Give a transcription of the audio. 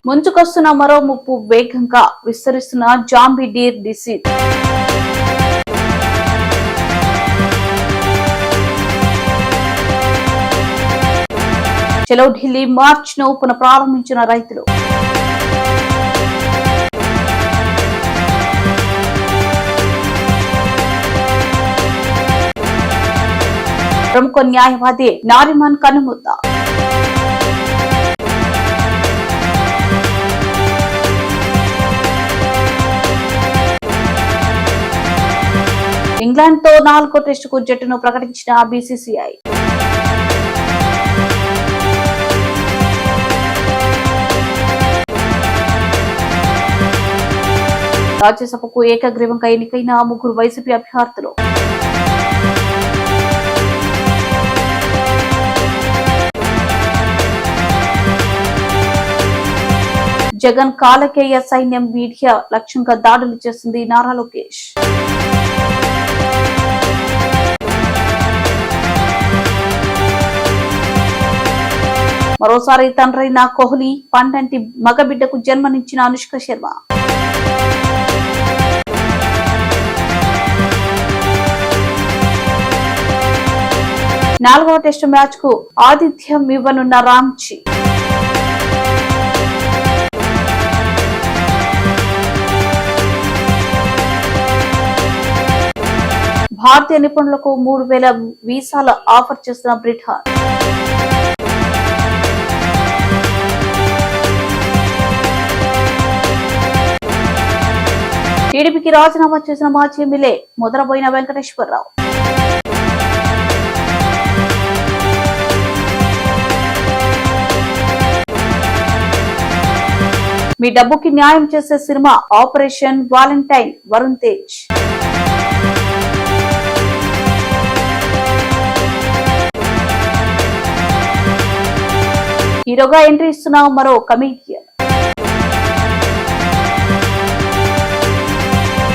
ముంచుకొస్తున్న మరో ముప్పు వేగంగా విస్తరిస్తున్న జాంబీ డీర్ డిసీజ్. చలో ఢిల్లీ మార్చ్ ను పునఃప్రారంభించిన రైతులు. ప్రముఖ న్యాయవాది నారిమన్ కన్నుమూత. ఇంగ్లాండ్ తో 4వ టెస్టుకు జట్టును ప్రకటించిన బీసీసీఐ. రాజ్యసభకు ఏకగ్రీవంగా ఎన్నికైన 3 వైసీపీ అభ్యర్థులు. జగన్ కాలకేయ సైన్యం మీడియా లక్ష్యంగా దాడులు చేస్తుంది నారా లోకేష్. మరోసారి తండ్రైన కోహ్లీ పండంటి మగబిడ్డకు జన్మనిచ్చిన అనుష్క శర్మ. నాలుగవ టెస్టు మ్యాచ్ కు ఆతిథ్యం ఇవ్వనున్న రాంచీ. భారతీయ నిపుణులకు 3000 వీసాల ఆఫర్ చేస్తున్న బ్రిటన్. టీడీపీకి రాజీనామా చేసిన మాజీ ఎమ్మెల్యే ముద్రబోయిన వెంకటేశ్వరరావు. మీ డబ్బుకి న్యాయం చేసే cinema operation Valentine Varun Tej. హీరోగా ఎంట్రీ ఇస్తున్న మరో కమేడియన్.